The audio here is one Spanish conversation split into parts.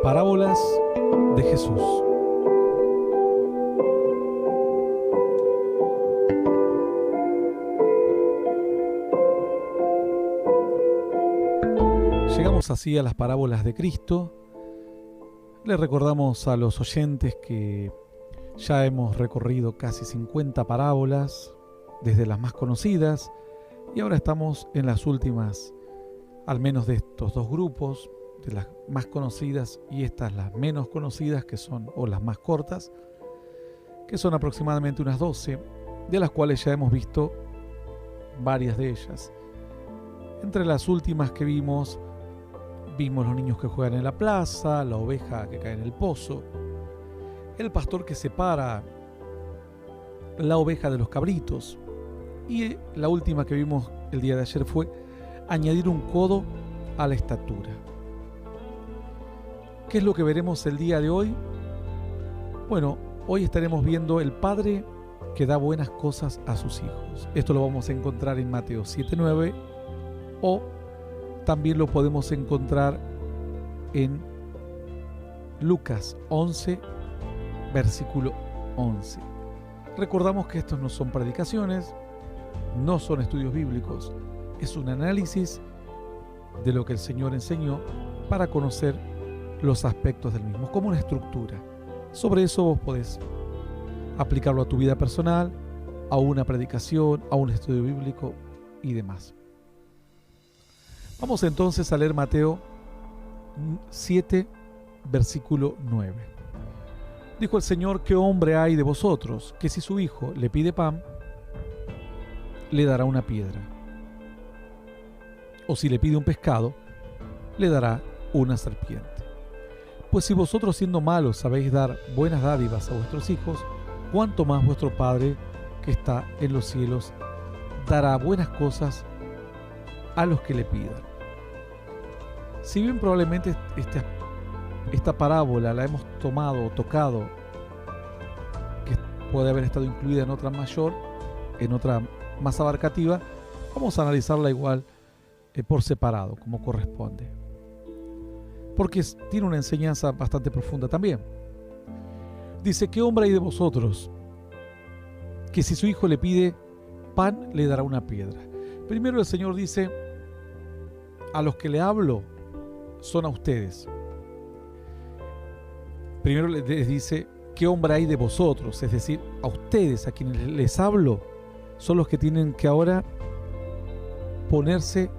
Parábolas de Jesús. Llegamos así a las parábolas de Cristo. Les recordamos a los oyentes que ya hemos recorrido casi 50 parábolas, desde las más conocidas, y ahora estamos en las últimas, al menos de estos dos grupos, de las más conocidas y estas las menos conocidas, que son, o las más cortas, que son aproximadamente unas 12, de las cuales ya hemos visto varias de ellas. Entre las últimas que vimos los niños que juegan en la plaza, la oveja que cae en el pozo, el pastor que separa la oveja de los cabritos, y la última que vimos el día de ayer fue añadir un codo a la estatura. ¿Qué es lo que veremos el día de hoy? Bueno, hoy estaremos viendo el padre que da buenas cosas a sus hijos. Esto lo vamos a encontrar en Mateo 7:9, o también lo podemos encontrar en Lucas 11, versículo 11. Recordamos que estos no son predicaciones, no son estudios bíblicos, es un análisis de lo que el Señor enseñó para conocer los aspectos del mismo, como una estructura. Sobre eso vos podés aplicarlo a tu vida personal, a una predicación, a un estudio bíblico y demás. Vamos entonces a leer Mateo 7, versículo 9. Dijo el Señor: ¿qué hombre hay de vosotros que si su hijo le pide pan, le dará una piedra? O si le pide un pescado, le dará una serpiente. Pues si vosotros, siendo malos, sabéis dar buenas dádivas a vuestros hijos, cuánto más vuestro Padre que está en los cielos dará buenas cosas a los que le pidan. Si bien probablemente esta parábola la hemos tomado o tocado, que puede haber estado incluida en otra mayor, en otra más abarcativa, vamos a analizarla igual por separado, como corresponde, porque tiene una enseñanza bastante profunda también. Dice: ¿qué hombre hay de vosotros que si su hijo le pide pan, le dará una piedra? Primero el Señor dice: a los que le hablo son a ustedes. Primero les dice: ¿qué hombre hay de vosotros? Es decir, a ustedes, a quienes les hablo, son los que tienen que ahora ponerse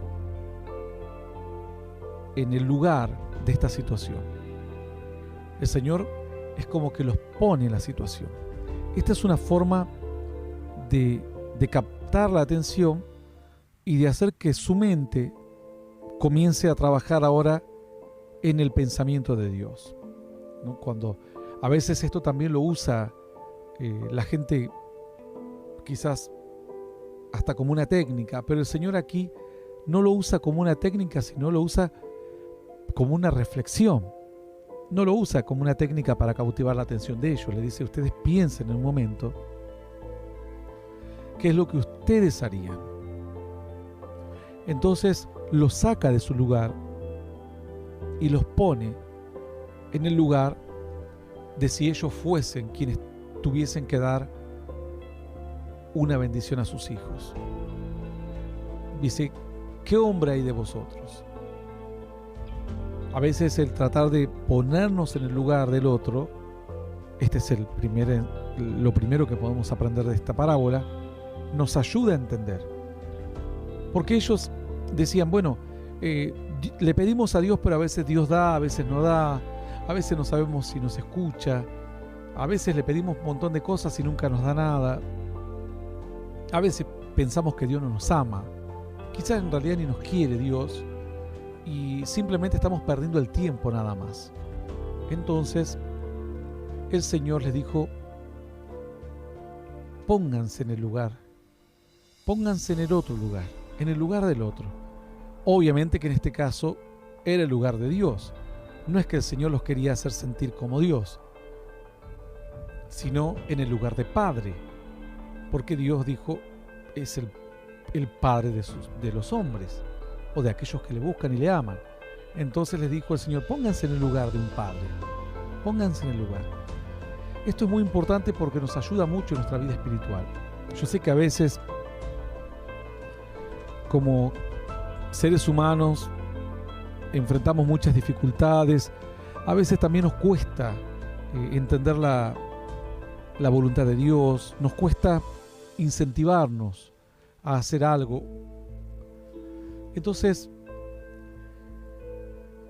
en el lugar de esta situación. El Señor es como que los pone en la situación. Esta es una forma de captar la atención y de hacer que su mente comience a trabajar ahora en el pensamiento de Dios, ¿no? Cuando a veces esto también lo usa la gente, quizás hasta como una técnica, pero el Señor aquí no lo usa como una técnica, sino lo usa como una reflexión. No lo usa como una técnica para cautivar la atención de ellos. Le dice: ustedes piensen en un momento qué es lo que ustedes harían. Entonces los saca de su lugar y los pone en el lugar de si ellos fuesen quienes tuviesen que dar una bendición a sus hijos. Dice: ¿qué hombre hay de vosotros? A veces el tratar de ponernos en el lugar del otro, este es lo primero que podemos aprender de esta parábola, nos ayuda a entender. Porque ellos decían: bueno, le pedimos a Dios, pero a veces Dios da, a veces no da, a veces no sabemos si nos escucha, a veces le pedimos un montón de cosas y nunca nos da nada, a veces pensamos que Dios no nos ama, quizás en realidad ni nos quiere Dios y simplemente estamos perdiendo el tiempo nada más. Entonces el Señor les dijo: pónganse en el lugar, pónganse en el otro lugar, en el lugar del otro. Obviamente que en este caso era el lugar de Dios. No es que el Señor los quería hacer sentir como Dios, sino en el lugar de Padre, porque Dios dijo: es el Padre de los hombres, o de aquellos que le buscan y le aman. Entonces les dijo el Señor, pónganse en el lugar de un padre, pónganse en el lugar. Esto es muy importante porque nos ayuda mucho en nuestra vida espiritual. Yo sé que a veces, como seres humanos, enfrentamos muchas dificultades, a veces también nos cuesta entender la voluntad de Dios, nos cuesta incentivarnos a hacer algo. Entonces,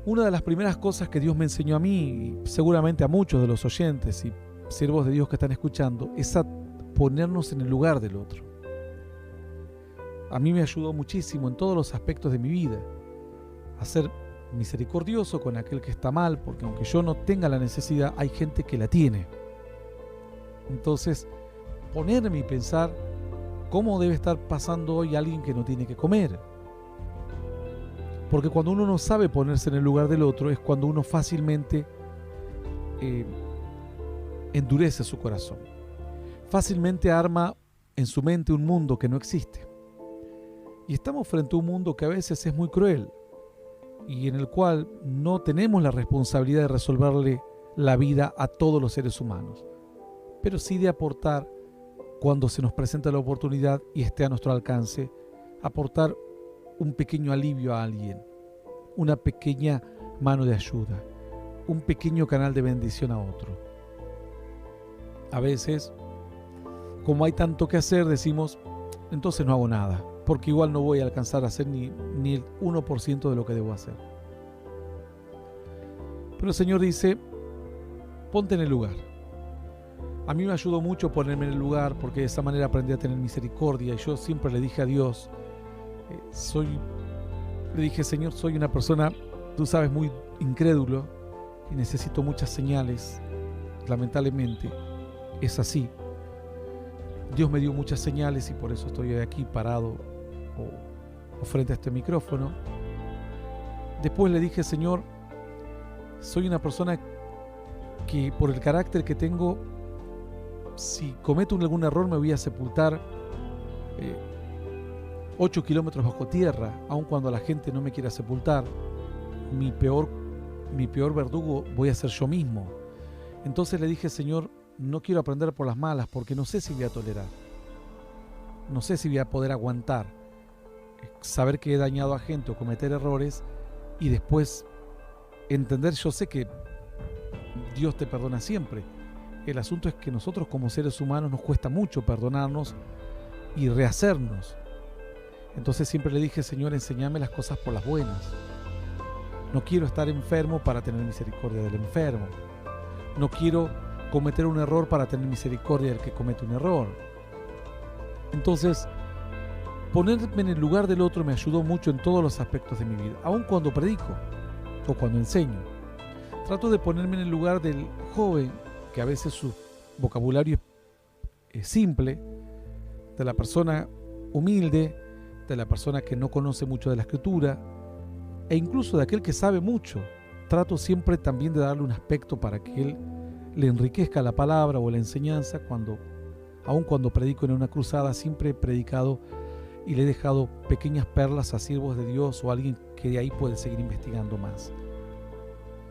una de las primeras cosas que Dios me enseñó a mí, y seguramente a muchos de los oyentes y siervos de Dios que están escuchando, es a ponernos en el lugar del otro. A mí me ayudó muchísimo en todos los aspectos de mi vida a ser misericordioso con aquel que está mal, porque aunque yo no tenga la necesidad, hay gente que la tiene. Entonces, ponerme y pensar cómo debe estar pasando hoy alguien que no tiene que comer. Porque cuando uno no sabe ponerse en el lugar del otro es cuando uno fácilmente endurece su corazón. Fácilmente arma en su mente un mundo que no existe. Y estamos frente a un mundo que a veces es muy cruel y en el cual no tenemos la responsabilidad de resolverle la vida a todos los seres humanos, pero sí de aportar, cuando se nos presenta la oportunidad y esté a nuestro alcance, aportar un pequeño alivio a alguien, una pequeña mano de ayuda, un pequeño canal de bendición a otro. A veces, como hay tanto que hacer, decimos, entonces no hago nada, porque igual no voy a alcanzar a hacer ni el 1% de lo que debo hacer. Pero el Señor dice, ponte en el lugar. A mí me ayudó mucho ponerme en el lugar, porque de esa manera aprendí a tener misericordia, y yo siempre le dije a Dios, le dije, Señor, soy una persona, tú sabes, muy incrédulo y necesito muchas señales. Lamentablemente es así. Dios me dio muchas señales y por eso estoy aquí parado o frente a este micrófono. Después le dije, Señor, soy una persona que por el carácter que tengo, si cometo algún error me voy a sepultar 8 kilómetros bajo tierra, aun cuando la gente no me quiera sepultar. Mi peor verdugo voy a ser yo mismo. Entonces le dije, Señor, no quiero aprender por las malas, porque no sé si voy a tolerar, no sé si voy a poder aguantar saber que he dañado a gente o cometer errores y después entender. Yo sé que Dios te perdona siempre. El asunto es que nosotros como seres humanos nos cuesta mucho perdonarnos y rehacernos. Entonces siempre le dije, Señor, enséñame las cosas por las buenas. No quiero estar enfermo para tener misericordia del enfermo. No quiero cometer un error para tener misericordia del que comete un error. Entonces, ponerme en el lugar del otro me ayudó mucho en todos los aspectos de mi vida, aun cuando predico o cuando enseño. Trato de ponerme en el lugar del joven, que a veces su vocabulario es simple, de la persona humilde, de la persona que no conoce mucho de la Escritura, e incluso de aquel que sabe mucho. Trato siempre también de darle un aspecto para que él le enriquezca la palabra o la enseñanza. Aun cuando predico en una cruzada, siempre he predicado y le he dejado pequeñas perlas a siervos de Dios o a alguien que de ahí puede seguir investigando más.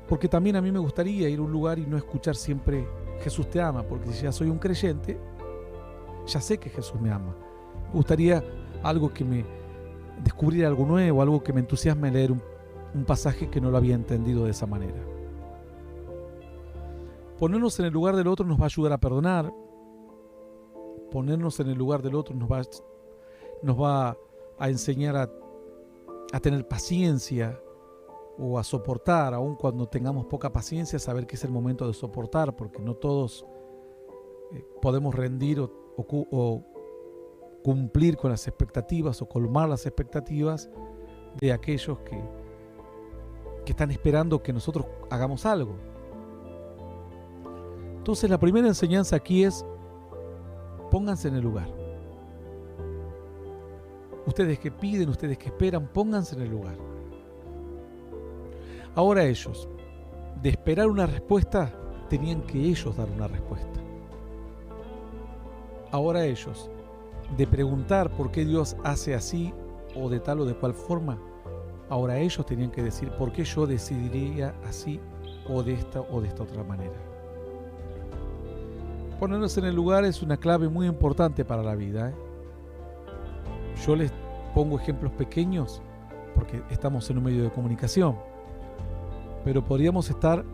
Porque también a mí me gustaría ir a un lugar y no escuchar siempre Jesús te ama, porque si ya soy un creyente, ya sé que Jesús me ama. Me gustaría algo que me descubrir algo nuevo, algo que me entusiasme leer un pasaje que no lo había entendido de esa manera. Ponernos en el lugar del otro nos va a ayudar a perdonar. Ponernos en el lugar del otro nos va a enseñar a tener paciencia o a soportar, aun cuando tengamos poca paciencia, saber que es el momento de soportar, porque no todos podemos rendir o cumplir con las expectativas o colmar las expectativas de aquellos que están esperando que nosotros hagamos algo. Entonces la primera enseñanza aquí es: pónganse en el lugar. Ustedes que piden, ustedes que esperan, pónganse en el lugar. Ahora ellos, de esperar una respuesta, tenían que ellos dar una respuesta. Ahora ellos, de preguntar por qué Dios hace así o de tal o de cual forma, Ahora ellos tenían que decir por qué yo decidiría así o de esta otra manera. Ponernos en el lugar es una clave muy importante para la vida. Yo les pongo ejemplos pequeños porque estamos en un medio de comunicación, pero podríamos estar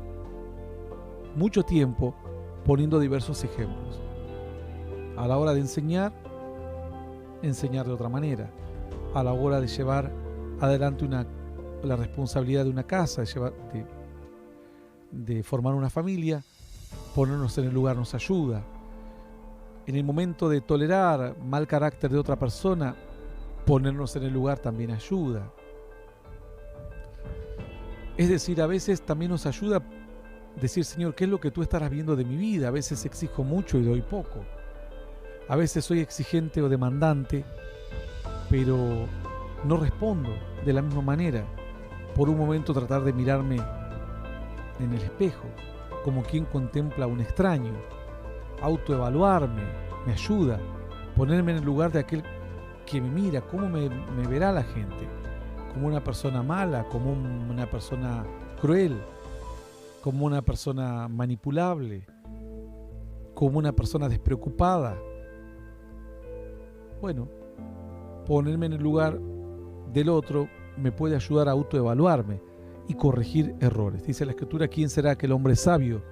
mucho tiempo poniendo diversos ejemplos. A la hora de enseñar de otra manera. A la hora de llevar adelante la responsabilidad de una casa, de formar una familia, ponernos en el lugar nos ayuda. En el momento de tolerar mal carácter de otra persona, ponernos en el lugar también ayuda. Es decir, a veces también nos ayuda decir, Señor, ¿qué es lo que tú estarás viendo de mi vida? A veces exijo mucho y doy poco. A veces soy exigente o demandante, pero no respondo de la misma manera. Por un momento tratar de mirarme en el espejo, como quien contempla a un extraño. Autoevaluarme me ayuda. Ponerme en el lugar de aquel que me mira. ¿Cómo me verá la gente? ¿Como una persona mala? ¿Como una persona cruel? ¿Como una persona manipulable? ¿Como una persona despreocupada? Bueno, ponerme en el lugar del otro me puede ayudar a autoevaluarme y corregir errores. Dice la Escritura, ¿quién será aquel hombre sabio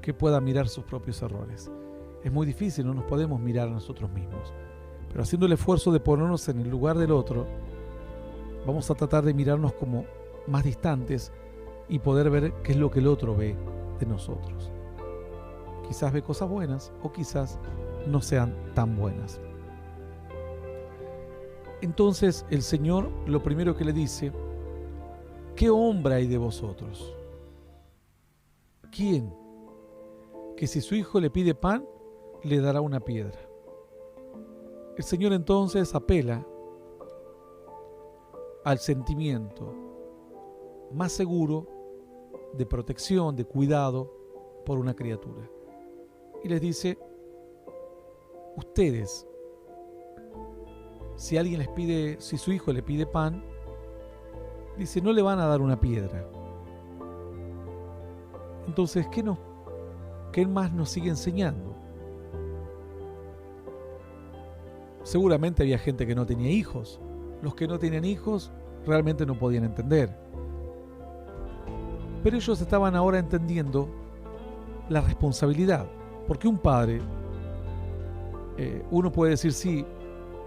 que pueda mirar sus propios errores? Es muy difícil, no nos podemos mirar a nosotros mismos. Pero haciendo el esfuerzo de ponernos en el lugar del otro, vamos a tratar de mirarnos como más distantes y poder ver qué es lo que el otro ve de nosotros. Quizás ve cosas buenas o quizás no sean tan buenas. Entonces el Señor lo primero que le dice, ¿qué hombre hay de vosotros? ¿Quién? Que si su hijo le pide pan, le dará una piedra. El Señor entonces apela al sentimiento más seguro de protección, de cuidado por una criatura. Y les dice, ustedes, si su hijo le pide pan, dice, no le van a dar una piedra. Entonces, ¿qué más nos sigue enseñando? Seguramente había gente que no tenía hijos. Los que no tenían hijos realmente no podían entender. Pero ellos estaban ahora entendiendo la responsabilidad. Porque un padre, uno puede decir, sí,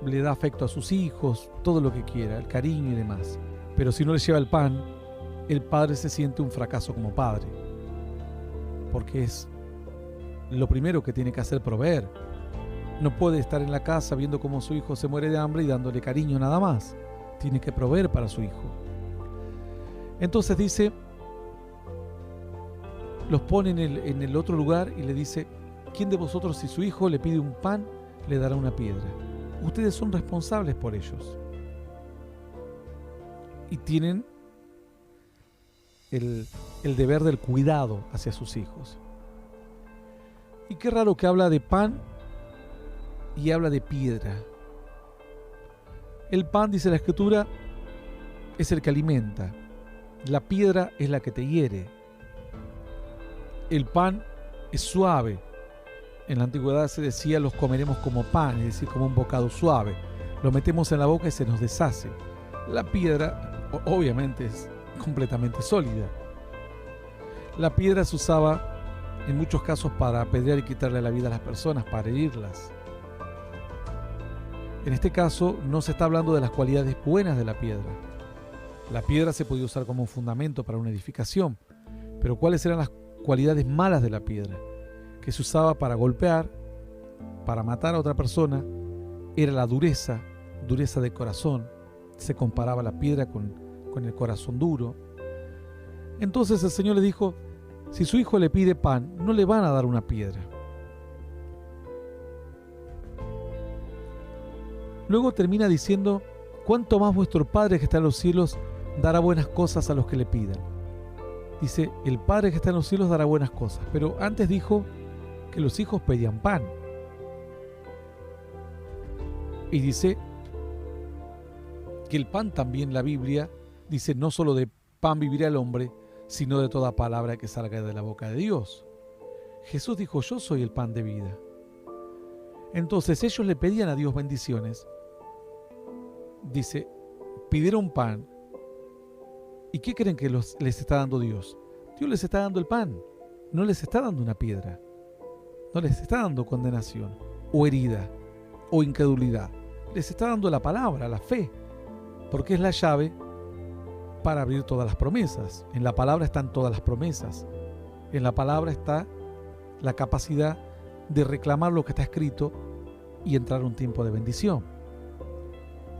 le da afecto a sus hijos, todo lo que quiera, el cariño y demás. Pero si no les lleva el pan, el padre se siente un fracaso como padre. Porque es lo primero que tiene que hacer, proveer. No puede estar en la casa viendo cómo su hijo se muere de hambre y dándole cariño nada más. Tiene que proveer para su hijo. Entonces dice, los pone en el otro lugar y le dice, ¿quién de vosotros si su hijo le pide un pan, le dará una piedra? Ustedes son responsables por ellos. Y tienen el deber del cuidado hacia sus hijos. Y qué raro que habla de pan y habla de piedra. El pan, dice la Escritura, es el que alimenta. La piedra es la que te hiere. El pan es suave. En la antigüedad se decía, los comeremos como pan, es decir, como un bocado suave. Lo metemos en la boca y se nos deshace. La piedra, obviamente, es completamente sólida. La piedra se usaba en muchos casos para apedrear y quitarle la vida a las personas, para herirlas. En este caso no se está hablando de las cualidades buenas de la piedra. La piedra se podía usar como un fundamento para una edificación, pero ¿cuáles eran las cualidades malas de la piedra? Que se usaba para golpear, para matar a otra persona, era la dureza de corazón. Se comparaba la piedra con el corazón duro. Entonces el Señor le dijo, si su hijo le pide pan, no le van a dar una piedra. Luego termina diciendo, ¿cuánto más vuestro Padre que está en los cielos dará buenas cosas a los que le pidan? Dice, el Padre que está en los cielos dará buenas cosas, pero antes dijo que los hijos pedían pan. Y dice que el pan también, la Biblia Dice, no solo de pan vivirá el hombre, sino de toda palabra que salga de la boca de Dios. Jesús dijo, yo soy el pan de vida. Entonces ellos le pedían a Dios bendiciones. Dice, pidieron pan. ¿Y qué creen que les está dando Dios? Dios les está dando el pan. No les está dando una piedra. No les está dando condenación, o herida, o incredulidad. Les está dando la palabra, la fe, porque es la llave para abrir todas las promesas. En la palabra están todas las promesas. En la palabra está la capacidad de reclamar lo que está escrito y entrar a un tiempo de bendición.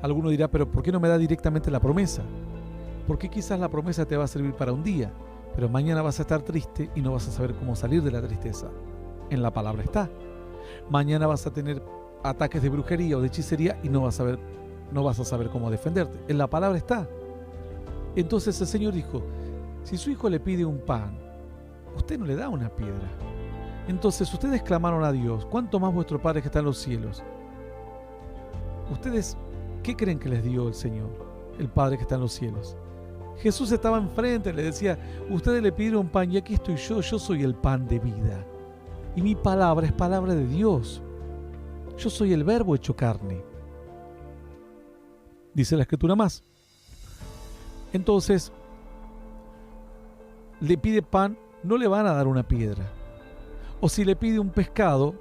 Alguno dirá, pero ¿por qué no me da directamente la promesa? Porque quizás la promesa te va a servir para un día, pero mañana vas a estar triste y no vas a saber cómo salir de la tristeza. En la palabra está. Mañana vas a tener ataques de brujería o de hechicería y no vas a saber cómo defenderte. En la palabra está. Entonces el Señor dijo, si su hijo le pide un pan, usted no le da una piedra. Entonces ustedes clamaron a Dios, ¿cuánto más vuestro Padre que está en los cielos? ¿Ustedes qué creen que les dio el Señor, el Padre que está en los cielos? Jesús estaba enfrente, le decía, ustedes le pidieron pan y aquí estoy yo soy el pan de vida. Y mi palabra es palabra de Dios. Yo soy el verbo hecho carne. Dice la Escritura más. Entonces, le pide pan, no le van a dar una piedra. O si le pide un pescado,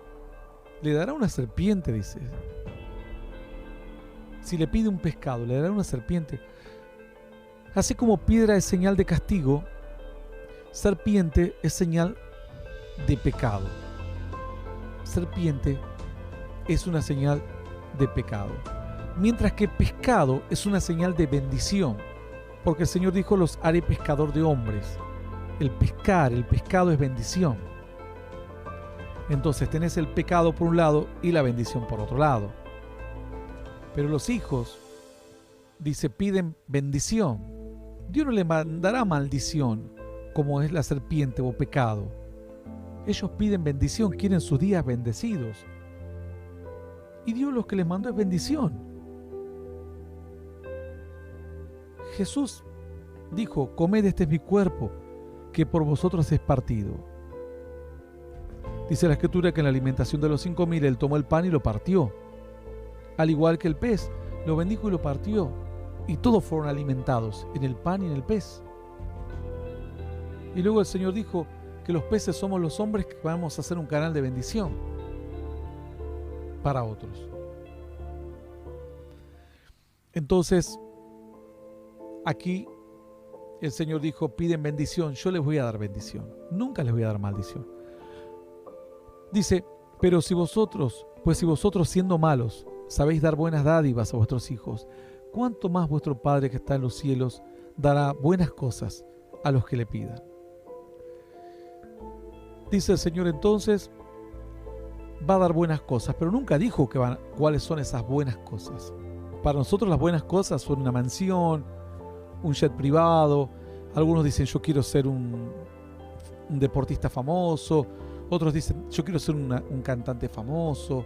le dará una serpiente, dice. Si le pide un pescado, le dará una serpiente. Así como piedra es señal de castigo, serpiente es señal de pecado. Serpiente es una señal de pecado. Mientras que pescado es una señal de bendición. Porque el Señor dijo, los haré pescador de hombres. El pescado es bendición. Entonces tenés el pecado por un lado y la bendición por otro lado. Pero los hijos, dice, piden bendición. Dios no le mandará maldición como es la serpiente o pecado. Ellos piden bendición, quieren sus días bendecidos. Y Dios lo que les mandó es bendición. Jesús dijo, comed, este es mi cuerpo, que por vosotros es partido. Dice la Escritura que en la alimentación de los 5.000 él tomó el pan y lo partió. Al igual que el pez, lo bendijo y lo partió. Y todos fueron alimentados en el pan y en el pez. Y luego el Señor dijo que los peces somos los hombres que vamos a hacer un canal de bendición para otros. Entonces, aquí el Señor dijo, piden bendición, yo les voy a dar bendición. Nunca les voy a dar maldición. Dice, pero si vosotros siendo malos, sabéis dar buenas dádivas a vuestros hijos, ¿cuánto más vuestro Padre que está en los cielos dará buenas cosas a los que le pidan? Dice el Señor entonces, va a dar buenas cosas, pero nunca dijo cuáles son esas buenas cosas. Para nosotros las buenas cosas son una mansión, un jet privado. Algunos dicen, yo quiero ser un deportista famoso. Otros dicen, yo quiero ser un cantante famoso.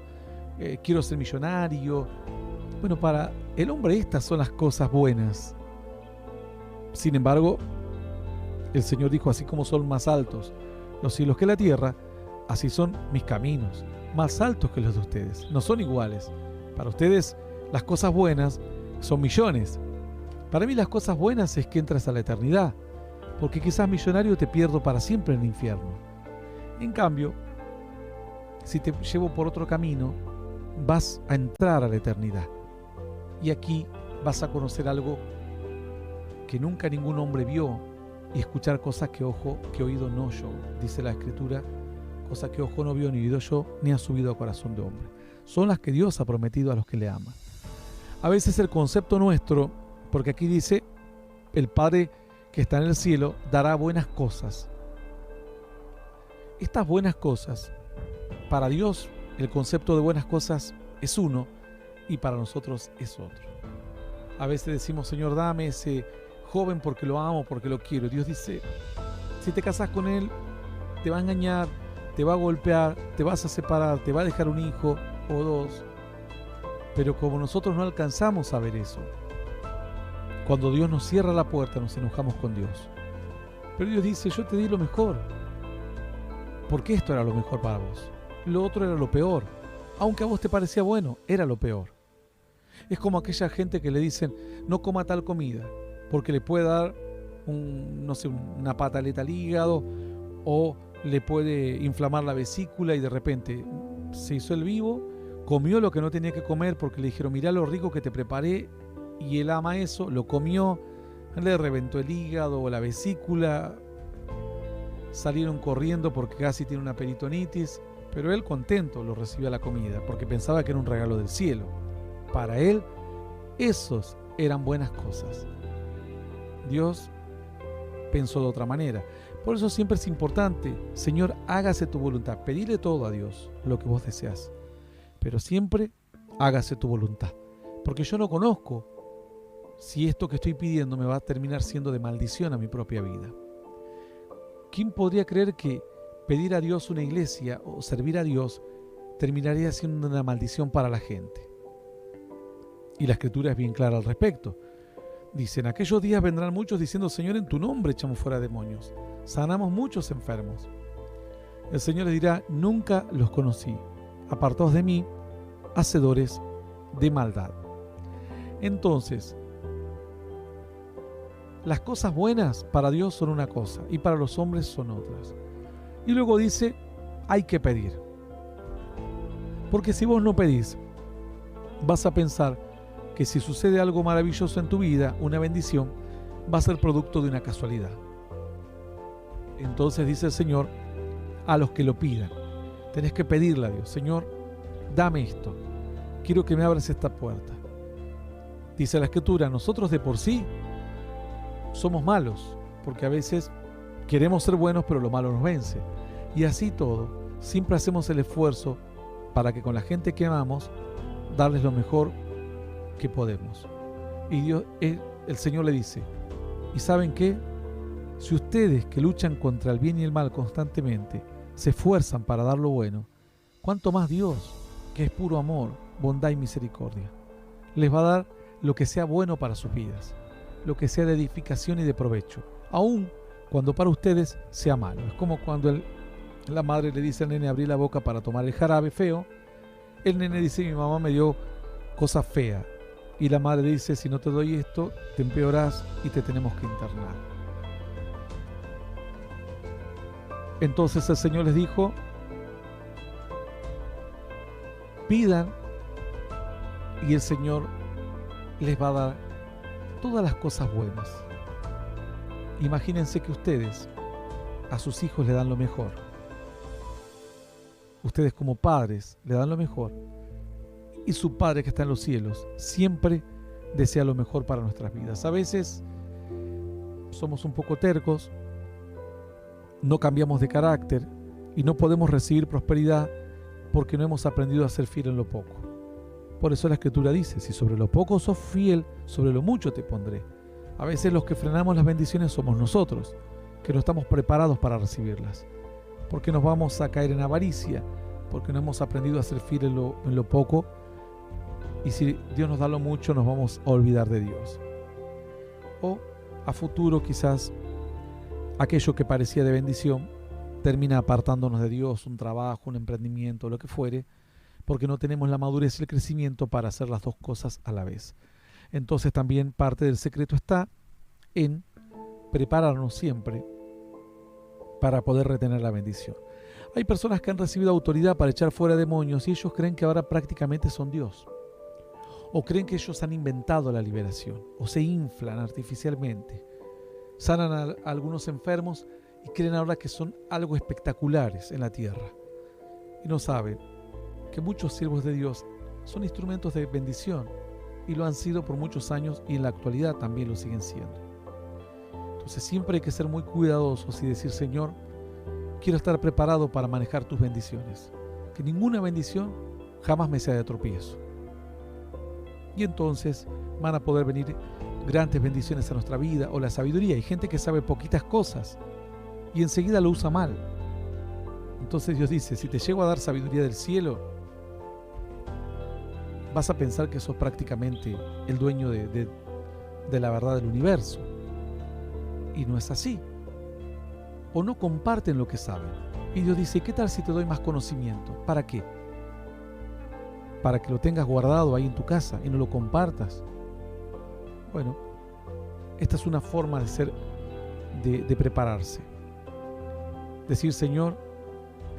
Quiero ser millonario. Bueno, para el hombre estas son las cosas buenas. Sin embargo, el Señor dijo, así como son más altos los cielos que la tierra, así son mis caminos, más altos que los de ustedes. No son iguales. Para ustedes las cosas buenas son millones. Para mí las cosas buenas es que entras a la eternidad, porque quizás millonario te pierdo para siempre en el infierno. En cambio, si te llevo por otro camino, vas a entrar a la eternidad. Y aquí vas a conocer algo que nunca ningún hombre vio y escuchar cosas que oído no oyó. Dice la Escritura, cosas que ojo no vio ni oído yo, ni ha subido a corazón de hombre. Son las que Dios ha prometido a los que le aman. A veces el concepto nuestro, porque aquí dice, el Padre que está en el cielo dará buenas cosas. Estas buenas cosas, para Dios el concepto de buenas cosas es uno y para nosotros es otro. A veces decimos, Señor, dame ese joven porque lo amo, porque lo quiero. Dios dice, si te casas con él, te va a engañar, te va a golpear, te vas a separar, te va a dejar un hijo o dos. Pero como nosotros no alcanzamos a ver eso, Cuando Dios nos cierra la puerta, nos enojamos con Dios. Pero Dios dice, yo te di lo mejor, porque esto era lo mejor para vos. Lo otro era lo peor. Aunque a vos te parecía bueno, era lo peor. Es como aquella gente que le dicen, no coma tal comida, porque le puede dar una pataleta al hígado, o le puede inflamar la vesícula, y de repente se hizo el vivo, comió lo que no tenía que comer porque le dijeron, mirá lo rico que te preparé, y él ama eso, lo comió, le reventó el hígado o la vesícula, salieron corriendo porque casi tiene una peritonitis, pero él contento lo recibió a la comida porque pensaba que era un regalo del cielo. Para él, esos eran buenas cosas. Dios pensó de otra manera. Por eso siempre es importante, Señor, hágase tu voluntad. Pedile todo a Dios, lo que vos deseas. Pero siempre hágase tu voluntad. Porque yo no conozco si esto que estoy pidiendo me va a terminar siendo de maldición a mi propia vida. ¿Quién podría creer que pedir a Dios una iglesia o servir a Dios terminaría siendo una maldición para la gente? Y la Escritura es bien clara al respecto. Dice, en aquellos días vendrán muchos diciendo, Señor, en tu nombre echamos fuera demonios, sanamos muchos enfermos. El Señor les dirá, nunca los conocí, apartados de mí, hacedores de maldad. Entonces, las cosas buenas para Dios son una cosa y para los hombres son otras. Y luego dice, hay que pedir. Porque si vos no pedís, vas a pensar que si sucede algo maravilloso en tu vida, una bendición, va a ser producto de una casualidad. Entonces dice el Señor, a los que lo pidan, tenés que pedirle a Dios, Señor, dame esto, quiero que me abras esta puerta. Dice la Escritura, nosotros de por sí somos malos, porque a veces queremos ser buenos, pero lo malo nos vence. Y así todo, siempre hacemos el esfuerzo para que con la gente que amamos, darles lo mejor que podemos. Y Dios, el Señor le dice, ¿y saben qué? Si ustedes que luchan contra el bien y el mal constantemente, se esfuerzan para dar lo bueno, ¿cuánto más Dios, que es puro amor, bondad y misericordia, les va a dar lo que sea bueno para sus vidas, lo que sea de edificación y de provecho, aun cuando para ustedes sea malo? Es como cuando la madre le dice al nene, abrí la boca para tomar el jarabe feo. El nene dice, mi mamá me dio cosa fea. Y la madre dice, si no te doy esto, te empeorás y te tenemos que internar. Entonces el Señor les dijo, pidan y el Señor les va a dar todas las cosas buenas. Imagínense que ustedes a sus hijos le dan lo mejor. Ustedes como padres le dan lo mejor. Y su Padre que está en los cielos siempre desea lo mejor para nuestras vidas. A veces somos un poco tercos, no cambiamos de carácter y no podemos recibir prosperidad porque no hemos aprendido a ser fiel en lo poco. Por eso la Escritura dice, si sobre lo poco sos fiel, sobre lo mucho te pondré. A veces los que frenamos las bendiciones somos nosotros, que no estamos preparados para recibirlas, porque nos vamos a caer en avaricia, porque no hemos aprendido a ser fiel en lo poco. Y si Dios nos da lo mucho, nos vamos a olvidar de Dios. O a futuro quizás aquello que parecía de bendición termina apartándonos de Dios, un trabajo, un emprendimiento, lo que fuere, porque no tenemos la madurez y el crecimiento para hacer las dos cosas a la vez. Entonces también parte del secreto está en prepararnos siempre para poder retener la bendición. Hay personas que han recibido autoridad para echar fuera demonios y ellos creen que ahora prácticamente son Dios. O creen que ellos han inventado la liberación, o se inflan artificialmente, sanan a algunos enfermos y creen ahora que son algo espectaculares en la tierra. Y no saben que muchos siervos de Dios son instrumentos de bendición y lo han sido por muchos años y en la actualidad también lo siguen siendo. Entonces siempre hay que ser muy cuidadosos y decir, Señor, quiero estar preparado para manejar tus bendiciones, que ninguna bendición jamás me sea de tropiezo. Y entonces van a poder venir grandes bendiciones a nuestra vida, o la sabiduría. Hay gente que sabe poquitas cosas y enseguida lo usa mal. Entonces Dios dice, si te llego a dar sabiduría del cielo, vas a pensar que sos prácticamente el dueño de de la verdad del universo. Y no es así. O no comparten lo que saben. Y Dios dice, ¿qué tal si te doy más conocimiento? ¿Para qué? Para que lo tengas guardado ahí en tu casa y no lo compartas. Bueno, esta es una forma de ser, de prepararse. Decir, Señor,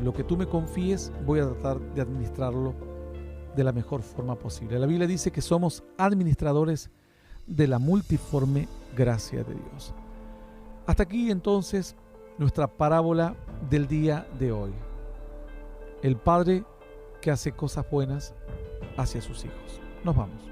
lo que tú me confíes, voy a tratar de administrarlo de la mejor forma posible. La Biblia dice que somos administradores de la multiforme gracia de Dios. Hasta aquí entonces nuestra parábola del día de hoy. El padre que hace cosas buenas hacia sus hijos. Nos vamos.